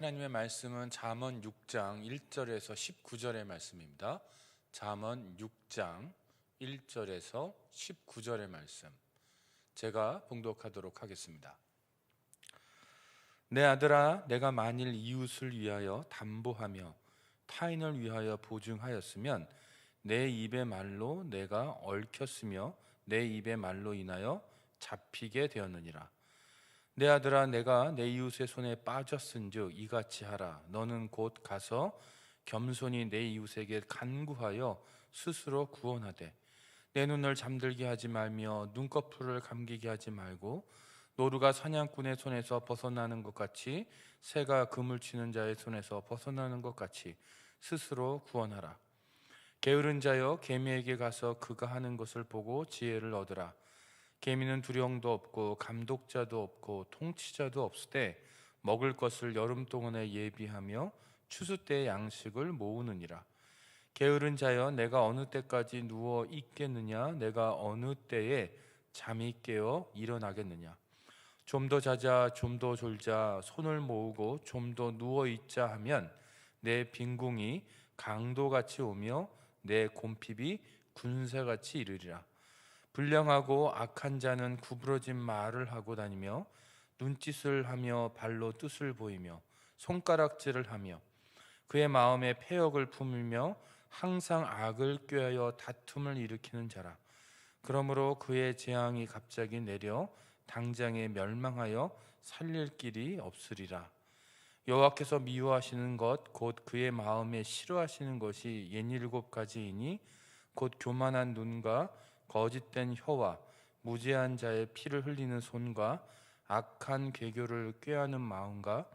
하나님의 말씀은 잠언 6장 1절에서 19절의 말씀입니다. 잠언 6장 1절에서 19절의 말씀, 제가 봉독하도록 하겠습니다. 내 아들아, 내가 만일 이웃을 위하여 담보하며 타인을 위하여 보증하였으면 내 입의 말로 내가 얽혔으며 내 입의 말로 인하여 잡히게 되었느니라. 내 아들아, 내가 내 이웃의 손에 빠졌은즉 이같이 하라. 너는 곧 가서 겸손히 내 이웃에게 간구하여 스스로 구원하되 내 눈을 잠들게 하지 말며 눈꺼풀을 감기게 하지 말고 노루가 사냥꾼의 손에서 벗어나는 것 같이 새가 그물 치는 자의 손에서 벗어나는 것 같이 스스로 구원하라. 게으른 자여, 개미에게 가서 그가 하는 것을 보고 지혜를 얻으라. 개미는 두령도 없고 감독자도 없고 통치자도 없으되 먹을 것을 여름 동안에 예비하며 추수 때의 양식을 모으느니라. 게으른 자여, 내가 어느 때까지 누워 있겠느냐? 내가 어느 때에 잠이 깨어 일어나겠느냐? 좀 더 자자, 좀 더 졸자, 손을 모으고 좀 더 누워 있자 하면 내 빈궁이 강도같이 오며 내 곰핍이 군사같이 이르리라. 불량하고 악한 자는 구부러진 말을 하고 다니며 눈짓을 하며 발로 뜻을 보이며 손가락질을 하며 그의 마음에 패역을 품으며 항상 악을 꾀하여 다툼을 일으키는 자라. 그러므로 그의 재앙이 갑자기 내려 당장에 멸망하여 살릴 길이 없으리라. 여호와께서 미워하시는 것 곧 그의 마음에 싫어하시는 것이 67가지이니 곧 교만한 눈과 거짓된 혀와 무죄한 자의 피를 흘리는 손과 악한 괴교를 꾀하는 마음과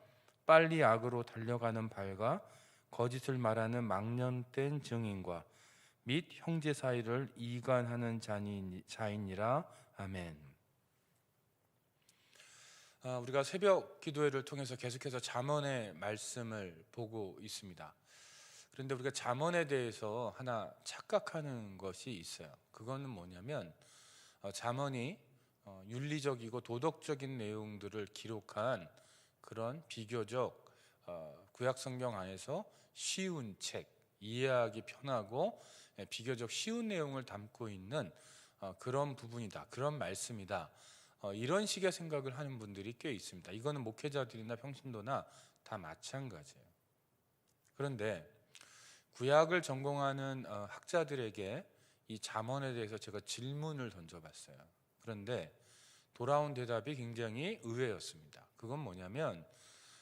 빨리 악으로 달려가는 발과 거짓을 말하는 망령된 증인과 및 형제 사이를 이간하는 자이니라. 아멘. 우리가 새벽 기도회를 통해서 계속해서 잠언의 말씀을 보고 있습니다. 그런데 우리가 잠언에 대해서 하나 착각하는 것이 있어요. 그거는 뭐냐면 잠언이 윤리적이고 도덕적인 내용들을 기록한 그런 비교적 구약 성경 안에서 쉬운 책, 이해하기 편하고 비교적 쉬운 내용을 담고 있는 그런 부분이다, 그런 말씀이다, 이런 식의 생각을 하는 분들이 꽤 있습니다. 이거는 목회자들이나 평신도나 다 마찬가지예요. 그런데 구약을 전공하는 학자들에게 이 잠언에 대해서 제가 질문을 던져봤어요. 그런데 돌아온 대답이 굉장히 의외였습니다. 그건 뭐냐면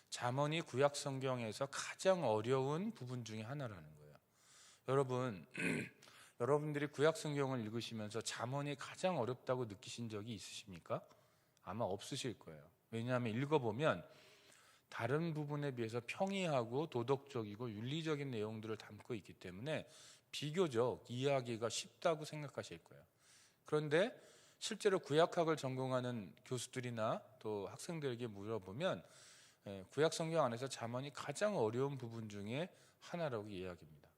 잠언이 구약 성경에서 가장 어려운 부분 중에 하나라는 거예요. 여러분들이 구약 성경을 읽으시면서 잠언이 가장 어렵다고 느끼신 적이 있으십니까? 아마 없으실 거예요. 왜냐하면 읽어보면 다른 부분에 비해서 평이하고 도덕적이고 윤리적인 내용들을 담고 있기 때문에 비교적 이해하기가 쉽다고 생각하실 거예요. 그런데 실제로 구약학을 전공하는 교수들이나 또 학생들에게 물어보면 구약 성경 안에서 잠언이 가장 어려운 부분 중에 하나라고 이야기합니다.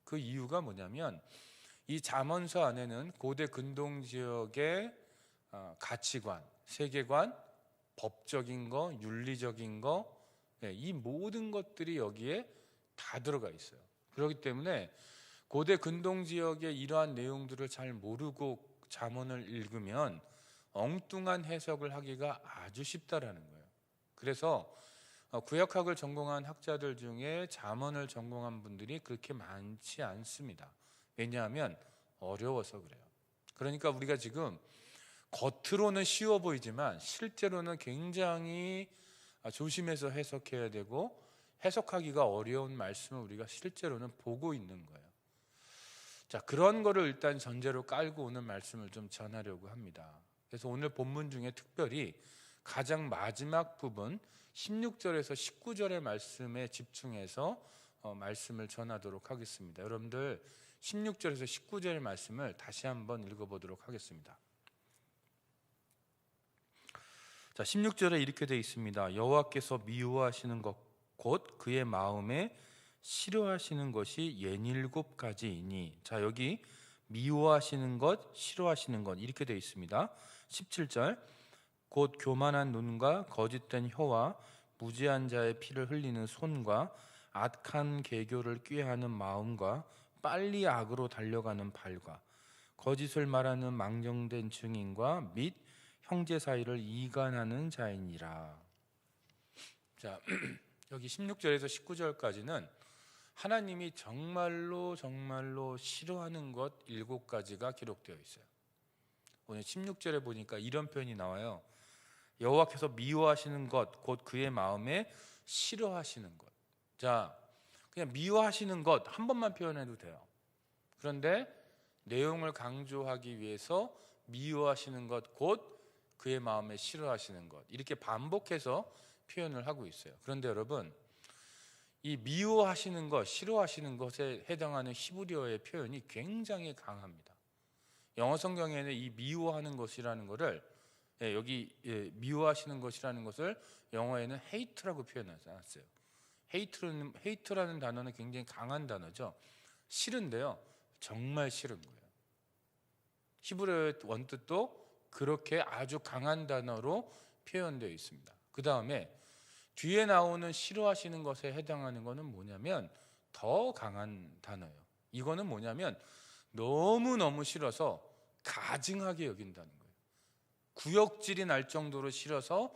그 이유가 뭐냐면 이 잠언서 안에는 고대 근동 지역의 가치관, 세계관, 법적인 거, 윤리적인 거, 이 모든 것들이 여기에 다 들어가 있어요. 그렇기 때문에 고대 근동 지역의 이러한 내용들을 잘 모르고 잠언을 읽으면 엉뚱한 해석을 하기가 아주 쉽다라는 거예요. 그래서 구약학을 전공한 학자들 중에 잠언을 전공한 분들이 그렇게 많지 않습니다. 왜냐하면 어려워서 그래요. 그러니까 우리가 지금 겉으로는 쉬워 보이지만 실제로는 굉장히 조심해서 해석해야 되고 해석하기가 어려운 말씀을 우리가 실제로는 보고 있는 거예요. 자, 그런 거를 일단 전제로 깔고 오늘 말씀을 좀 전하려고 합니다. 그래서 오늘 본문 중에 특별히 가장 마지막 부분 16절에서 19절의 말씀에 집중해서 말씀을 전하도록 하겠습니다. 여러분들 16절에서 19절의 말씀을 다시 한번 읽어보도록 하겠습니다. 자, 16절에 이렇게 되어 있습니다. 여호와께서 미워하시는 것 곧 그의 마음에 싫어하시는 것이 67가지이니. 자, 여기 미워하시는 것, 싫어하시는 것 이렇게 되어 있습니다. 17절 곧 교만한 눈과 거짓된 혀와 무죄한 자의 피를 흘리는 손과 악한 계교를 꾀하는 마음과 빨리 악으로 달려가는 발과 거짓을 말하는 망령된 증인과 및 형제 사이를 이간하는 자이니라. 자, 여기 16절에서 19절까지는 하나님이 정말로 싫어하는 것 7가지가 기록되어 있어요. 오늘 16절에 보니까 이런 표현이 나와요. 여호와께서 미워하시는 것, 곧 그의 마음에 싫어하시는 것. 자, 그냥 미워하시는 것 한 번만 표현해도 돼요. 그런데 내용을 강조하기 위해서 미워하시는 것, 곧 그의 마음에 싫어하시는 것, 이렇게 반복해서 표현을 하고 있어요. 그런데 여러분, 이 미워하시는 것, 싫어하시는 것에 해당하는 히브리어의 표현이 굉장히 강합니다. 영어 성경에는 이 미워하는 것이라는 것을 여기 미워하시는 것이라는 것을 영어에는 hate라고 표현해놨어요. hate라는 단어는 굉장히 강한 단어죠. 싫은데요, 정말 싫은 거예요. 히브리어의 원뜻도 그렇게 아주 강한 단어로 표현되어 있습니다. 그 다음에 뒤에 나오는 싫어하시는 것에 해당하는 것은 뭐냐면 더 강한 단어예요. 이거는 뭐냐면 너무너무 싫어서 가증하게 여긴다는 거예요. 구역질이 날 정도로 싫어서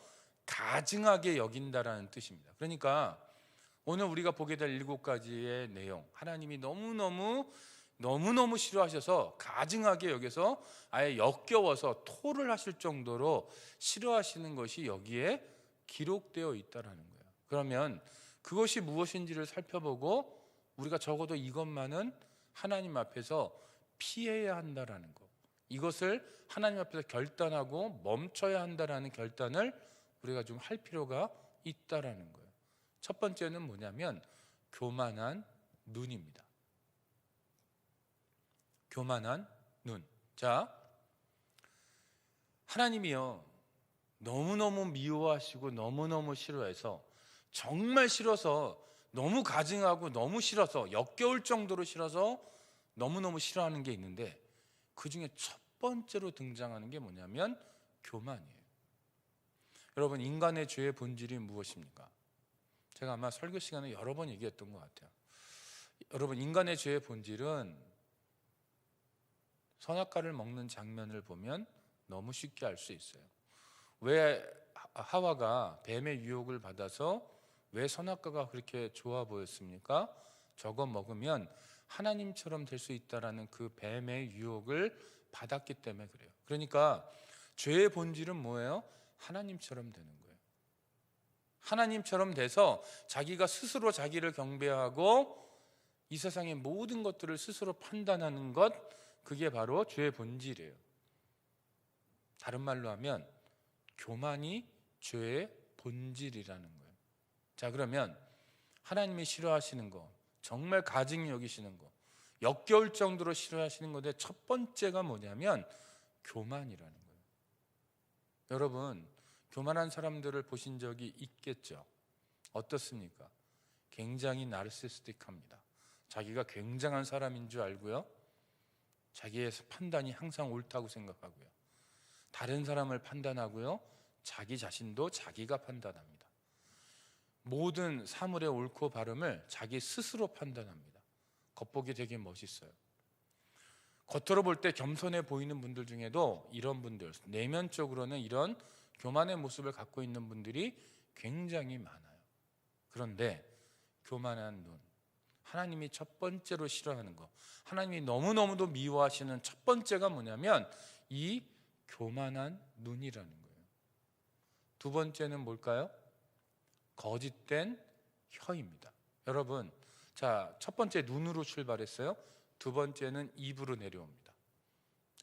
가증하게 여긴다라는 뜻입니다. 그러니까 오늘 우리가 보게 될 7가지의 내용, 하나님이 너무너무 싫어하셔서 가증하게 여겨서 아예 역겨워서 토를 하실 정도로 싫어하시는 것이 여기에 기록되어 있다라는 거예요. 그러면 그것이 무엇인지를 살펴보고 우리가 적어도 이것만은 하나님 앞에서 피해야 한다라는 거, 이것을 하나님 앞에서 결단하고 멈춰야 한다라는 결단을 우리가 좀 할 필요가 있다라는 거예요. 첫 번째는 뭐냐면 교만한 눈입니다. 교만한 눈. 자, 하나님이요, 너무너무 미워하시고 너무너무 싫어해서, 정말 싫어서, 너무 가증하고 너무 싫어서, 역겨울 정도로 싫어서 너무너무 싫어하는 게 있는데, 그 중에 첫 번째로 등장하는 게 뭐냐면 교만이에요. 여러분, 인간의 죄의 본질이 무엇입니까? 제가 아마 설교 시간에 여러 번 얘기했던 것 같아요. 여러분, 인간의 죄의 본질은 선악과를 먹는 장면을 보면 너무 쉽게 알 수 있어요. 왜 하와가 뱀의 유혹을 받아서 왜 선악과가 그렇게 좋아 보였습니까? 저거 먹으면 하나님처럼 될 수 있다라는 그 뱀의 유혹을 받았기 때문에 그래요. 그러니까 죄의 본질은 뭐예요? 하나님처럼 되는 거예요. 하나님처럼 돼서 자기가 스스로 자기를 경배하고 이 세상의 모든 것들을 스스로 판단하는 것, 그게 바로 죄의 본질이에요. 다른 말로 하면 교만이 죄의 본질이라는 거예요. 자, 그러면 하나님이 싫어하시는 거, 정말 가증히 여기시는 거, 역겨울 정도로 싫어하시는 것의 첫 번째가 뭐냐면 교만이라는 거예요. 여러분, 교만한 사람들을 보신 적이 있겠죠? 어떻습니까? 굉장히 나르시스틱합니다. 자기가 굉장한 사람인 줄 알고요, 자기의 판단이 항상 옳다고 생각하고요, 다른 사람을 판단하고요, 자기 자신도 자기가 판단합니다. 모든 사물의 옳고 바름을 자기 스스로 판단합니다. 겉보기 되게 멋있어요. 겉으로 볼 때 겸손해 보이는 분들 중에도 이런 분들, 내면적으로는 이런 교만의 모습을 갖고 있는 분들이 굉장히 많아요. 그런데 교만한 눈, 하나님이 첫 번째로 싫어하는 거, 하나님이 너무너무도 미워하시는 첫 번째가 뭐냐면 이 교만한 눈이라는 거예요. 두 번째는 뭘까요? 거짓된 혀입니다. 여러분, 자, 첫 번째 눈으로 출발했어요. 두 번째는 입으로 내려옵니다.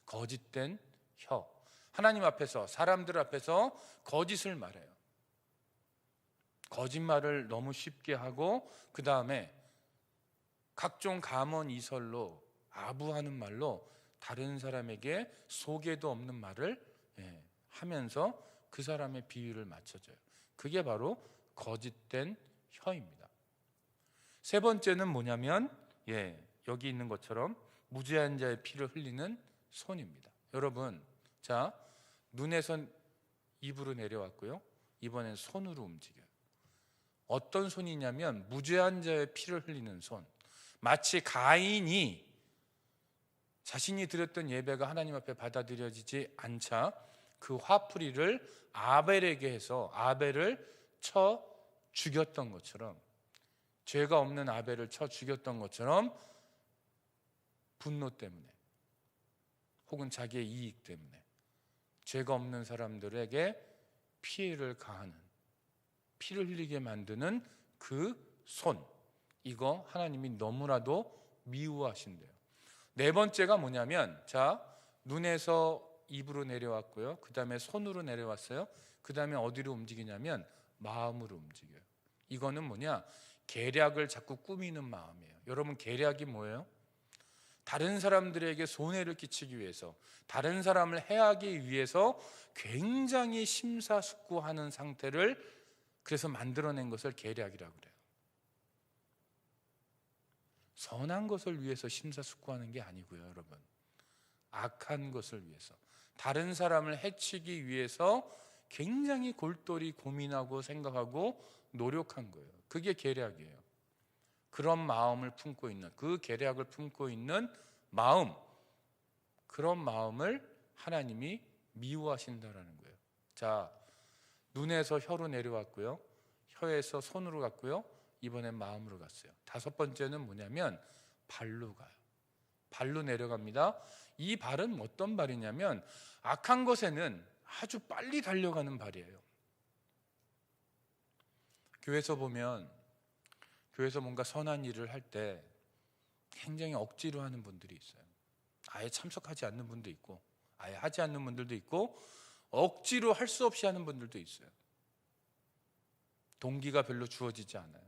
거짓된 혀. 하나님 앞에서, 사람들 앞에서 거짓을 말해요. 거짓말을 너무 쉽게 하고, 그 다음에 각종 감언이설로, 아부하는 말로 다른 사람에게 속에도 없는 말을 하면서 그 사람의 비위를 맞춰줘요. 그게 바로 거짓된 혀입니다. 세 번째는 뭐냐면 여기 있는 것처럼 무죄한 자의 피를 흘리는 손입니다. 여러분, 자, 눈에선 입으로 내려왔고요, 이번엔 손으로 움직여요. 어떤 손이냐면 무죄한 자의 피를 흘리는 손. 마치 가인이 자신이 드렸던 예배가 하나님 앞에 받아들여지지 않자 그 화풀이를 아벨에게 해서 아벨을 쳐 죽였던 것처럼, 죄가 없는 아벨을 쳐 죽였던 것처럼 분노 때문에 혹은 자기의 이익 때문에 죄가 없는 사람들에게 피해를 가하는, 피를 흘리게 만드는 그 손, 이거 하나님이 너무나도 미워하신대요. 네 번째가 뭐냐면, 자, 눈에서 입으로 내려왔고요, 그 다음에 손으로 내려왔어요. 그 다음에 어디로 움직이냐면 마음으로 움직여요. 이거는 뭐냐, 계략을 자꾸 꾸미는 마음이에요. 여러분, 계략이 뭐예요? 다른 사람들에게 손해를 끼치기 위해서, 다른 사람을 해하기 위해서 굉장히 심사숙고하는 상태를 그래서 만들어낸 것을 계략이라고 그래요. 선한 것을 위해서 심사숙고하는 게 아니고요, 여러분. 악한 것을 위해서, 다른 사람을 해치기 위해서 굉장히 골똘히 고민하고 생각하고 노력한 거예요. 그게 계략이에요. 그런 마음을 품고 있는, 그 계략을 품고 있는 마음, 그런 마음을 하나님이 미워하신다라는 거예요. 자, 눈에서 혀로 내려왔고요, 혀에서 손으로 갔고요, 이번엔 마음으로 갔어요. 다섯 번째는 뭐냐면 발로 가요. 발로 내려갑니다. 이 발은 어떤 발이냐면 악한 것에는 아주 빨리 달려가는 발이에요. 교회에서 보면, 교회에서 뭔가 선한 일을 할 때 굉장히 억지로 하는 분들이 있어요. 아예 참석하지 않는 분도 있고, 아예 하지 않는 분들도 있고, 억지로 할 수 없이 하는 분들도 있어요. 동기가 별로 주어지지 않아요.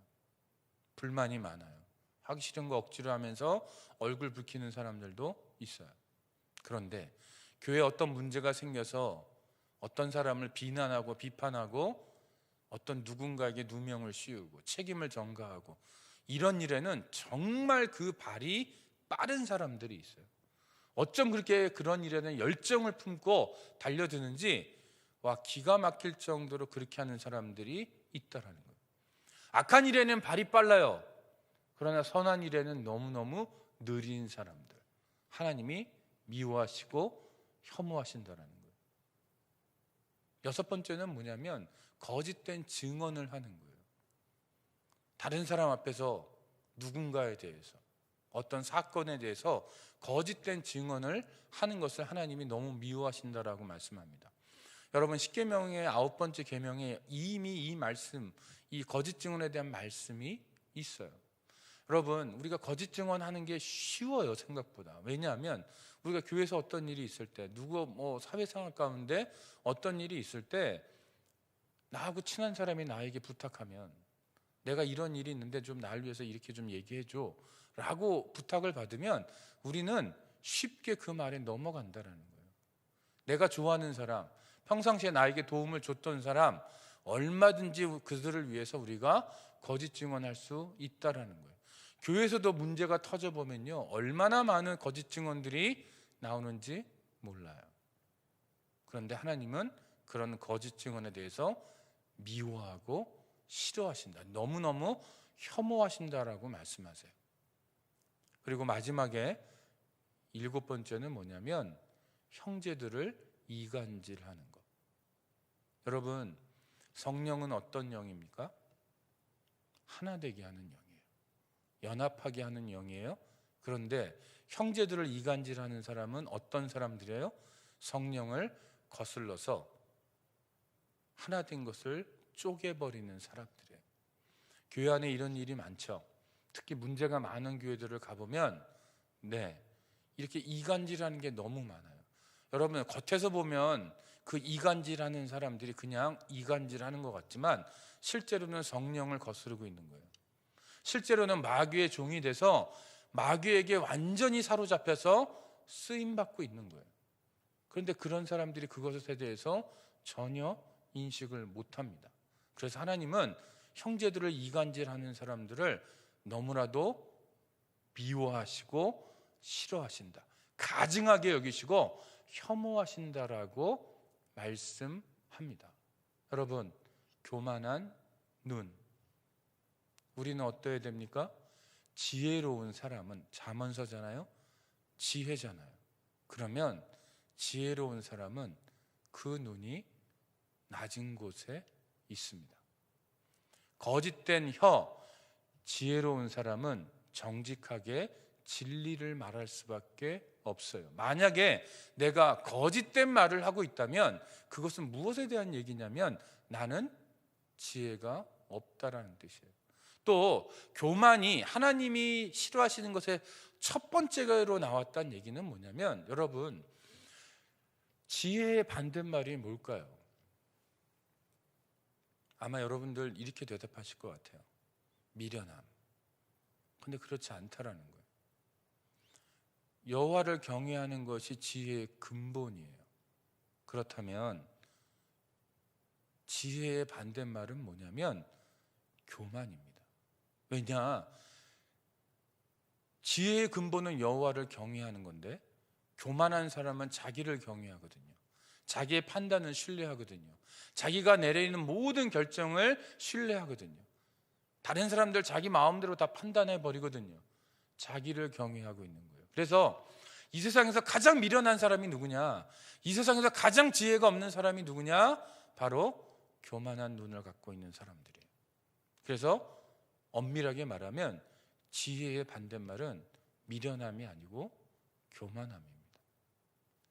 불만이 많아요. 하기 싫은 거 억지로 하면서 얼굴 붉히는 사람들도 있어요. 그런데 교회에 어떤 문제가 생겨서 어떤 사람을 비난하고 비판하고 어떤 누군가에게 누명을 씌우고 책임을 전가하고 이런 일에는 정말 그 발이 빠른 사람들이 있어요. 어쩜 그렇게 그런 일에는 열정을 품고 달려드는지, 와, 기가 막힐 정도로 그렇게 하는 사람들이 있다라는 거예요. 악한 일에는 발이 빨라요. 그러나 선한 일에는 너무너무 느린 사람들, 하나님이 미워하시고 혐오하신다라는 거예요. 여섯 번째는 뭐냐면 거짓된 증언을 하는 거예요. 다른 사람 앞에서 누군가에 대해서, 어떤 사건에 대해서 거짓된 증언을 하는 것을 하나님이 너무 미워하신다라고 말씀합니다. 여러분, 십계명의 9번째 계명에 이미 이 말씀, 이 거짓 증언에 대한 말씀이 있어요. 여러분, 우리가 거짓 증언하는 게 쉬워요, 생각보다. 왜냐하면 우리가 교회에서 어떤 일이 있을 때, 누구 사회생활 가운데 어떤 일이 있을 때 나하고 친한 사람이 나에게 부탁하면, 내가 이런 일이 있는데 좀 나를 위해서 이렇게 좀 얘기해 줘 라고 부탁을 받으면 우리는 쉽게 그 말에 넘어간다라는 거예요. 내가 좋아하는 사람, 평상시에 나에게 도움을 줬던 사람, 얼마든지 그들을 위해서 우리가 거짓 증언할 수 있다라는 거예요. 교회에서도 문제가 터져보면요, 얼마나 많은 거짓 증언들이 나오는지 몰라요. 그런데 하나님은 그런 거짓 증언에 대해서 미워하고 싫어하신다, 너무너무 혐오하신다라고 말씀하세요. 그리고 마지막에 일곱 번째는 뭐냐면 형제들을 이간질하는 것. 여러분, 성령은 어떤 영입니까? 하나 되게 하는 영이에요. 연합하게 하는 영이에요. 그런데 형제들을 이간질하는 사람은 어떤 사람들이에요? 성령을 거슬러서 하나 된 것을 쪼개버리는 사람들이에요. 교회 안에 이런 일이 많죠. 특히 문제가 많은 교회들을 가보면 이렇게 이간질하는 게 너무 많아요. 여러분, 겉에서 보면 그 이간질하는 사람들이 그냥 이간질하는 것 같지만 실제로는 성령을 거스르고 있는 거예요. 실제로는 마귀의 종이 돼서 마귀에게 완전히 사로잡혀서 쓰임받고 있는 거예요. 그런데 그런 사람들이 그것에 대해서 전혀 인식을 못합니다. 그래서 하나님은 형제들을 이간질하는 사람들을 너무나도 미워하시고 싫어하신다, 가증하게 여기시고 혐오하신다라고 말씀합니다. 여러분, 교만한 눈, 우리는 어떠해야 됩니까? 지혜로운 사람은, 잠언서잖아요, 지혜잖아요. 그러면 지혜로운 사람은 그 눈이 낮은 곳에 있습니다. 거짓된 혀, 지혜로운 사람은 정직하게 진리를 말할 수밖에 없어요. 만약에 내가 거짓된 말을 하고 있다면 그것은 무엇에 대한 얘기냐면 나는 지혜가 없다라는 뜻이에요. 또 교만이 하나님이 싫어하시는 것의 첫 번째로 나왔다는 얘기는 뭐냐면, 여러분, 지혜의 반대말이 뭘까요? 아마 여러분들 이렇게 대답하실 것 같아요. 미련함. 근데 그렇지 않다라는 거예요. 여호와를 경외하는 것이 지혜의 근본이에요. 그렇다면 지혜의 반대말은 뭐냐면 교만입니다. 왜냐? 지혜의 근본은 여호와를 경외하는 건데 교만한 사람은 자기를 경외하거든요. 자기의 판단을 신뢰하거든요. 자기가 내리는 모든 결정을 신뢰하거든요. 다른 사람들 자기 마음대로 다 판단해 버리거든요. 자기를 경외하고 있는 거예요. 그래서 이 세상에서 가장 미련한 사람이 누구냐? 이 세상에서 가장 지혜가 없는 사람이 누구냐? 바로 교만한 눈을 갖고 있는 사람들이에요. 그래서 엄밀하게 말하면 지혜의 반대말은 미련함이 아니고 교만함입니다.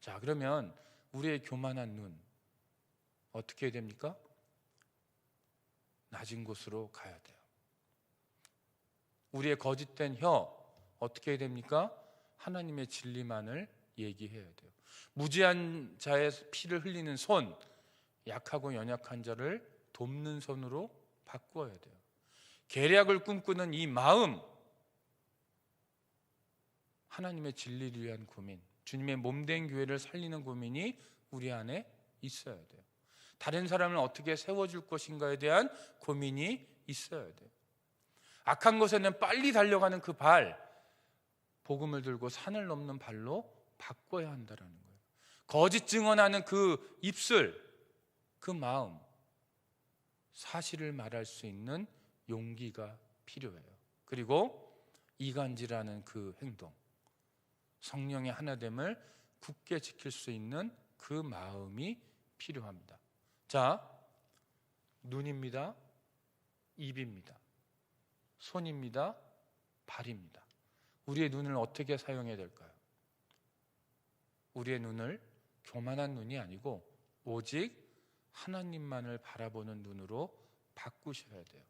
자, 그러면 우리의 교만한 눈 어떻게 해야 됩니까? 낮은 곳으로 가야 돼요. 우리의 거짓된 혀 어떻게 해야 됩니까? 하나님의 진리만을 얘기해야 돼요. 무지한 자의 피를 흘리는 손, 약하고 연약한 자를 돕는 손으로 바꾸어야 돼요. 계략을 꿈꾸는 이 마음, 하나님의 진리를 위한 고민, 주님의 몸된 교회를 살리는 고민이 우리 안에 있어야 돼요. 다른 사람을 어떻게 세워줄 것인가에 대한 고민이 있어야 돼요. 악한 것에는 빨리 달려가는 그 발, 복음을 들고 산을 넘는 발로 바꿔야 한다는 거예요. 거짓 증언하는 그 입술, 그 마음, 사실을 말할 수 있는 용기가 필요해요. 그리고 이간질하는 그 행동, 성령의 하나됨을 굳게 지킬 수 있는 그 마음이 필요합니다. 자, 눈입니다. 입입니다. 손입니다. 발입니다. 우리의 눈을 어떻게 사용해야 될까요? 우리의 눈을 교만한 눈이 아니고 오직 하나님만을 바라보는 눈으로 바꾸셔야 돼요.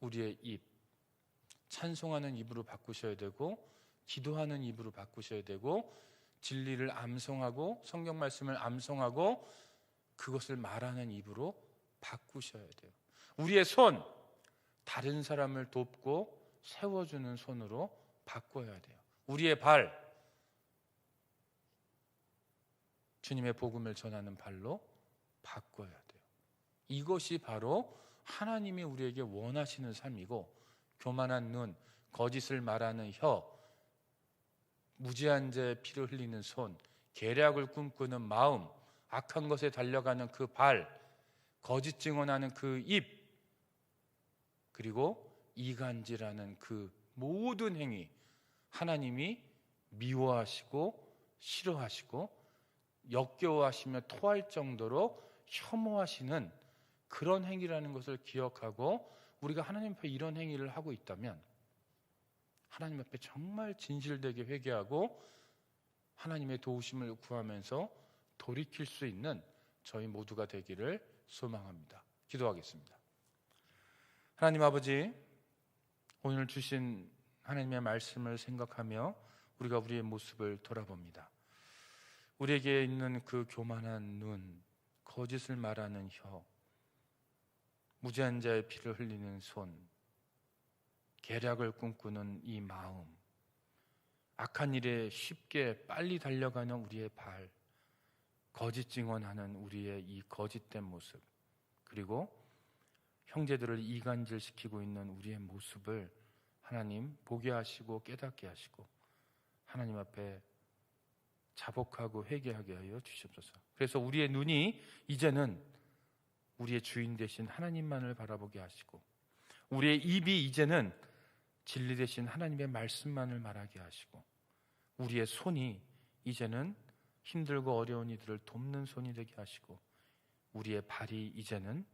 우리의 입, 찬송하는 입으로 바꾸셔야 되고, 기도하는 입으로 바꾸셔야 되고, 진리를 암송하고 성경 말씀을 암송하고 그것을 말하는 입으로 바꾸셔야 돼요. 우리의 손, 다른 사람을 돕고 세워주는 손으로 바꿔야 돼요. 우리의 발, 주님의 복음을 전하는 발로 바꿔야 돼요. 이것이 바로 하나님이 우리에게 원하시는 삶이고, 교만한 눈, 거짓을 말하는 혀, 무지한 자의 피를 흘리는 손, 계략을 꿈꾸는 마음, 악한 것에 달려가는 그 발, 거짓 증언하는 그 입, 그리고 이간질하는 그 모든 행위, 하나님이 미워하시고 싫어하시고 역겨워하시며 토할 정도로 혐오하시는 그런 행위라는 것을 기억하고, 우리가 하나님 앞에 이런 행위를 하고 있다면 하나님 앞에 정말 진실되게 회개하고 하나님의 도우심을 구하면서 돌이킬 수 있는 저희 모두가 되기를 소망합니다. 기도하겠습니다. 하나님 아버지, 오늘 주신 하나님의 말씀을 생각하며 우리가 우리의 모습을 돌아봅니다. 우리에게 있는 그 교만한 눈, 거짓을 말하는 혀, 무지한 자의 피를 흘리는 손, 계략을 꿈꾸는 이 마음, 악한 일에 쉽게 빨리 달려가는 우리의 발, 거짓 증언하는 우리의 이 거짓된 모습, 그리고 형제들을 이간질시키고 있는 우리의 모습을 하나님 보게 하시고 깨닫게 하시고 하나님 앞에 자복하고 회개하게 하여 주시옵소서. 그래서 우리의 눈이 이제는 우리의 주인 되신 하나님만을 바라보게 하시고, 우리의 입이 이제는 진리 되신 하나님의 말씀만을 말하게 하시고, 우리의 손이 이제는 힘들고 어려운 이들을 돕는 손이 되게 하시고, 우리의 발이 이제는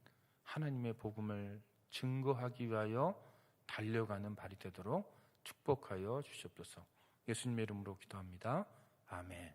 하나님의 복음을 증거하기 위하여 달려가는 발이 되도록 축복하여 주시옵소서. 예수님의 이름으로 기도합니다. 아멘.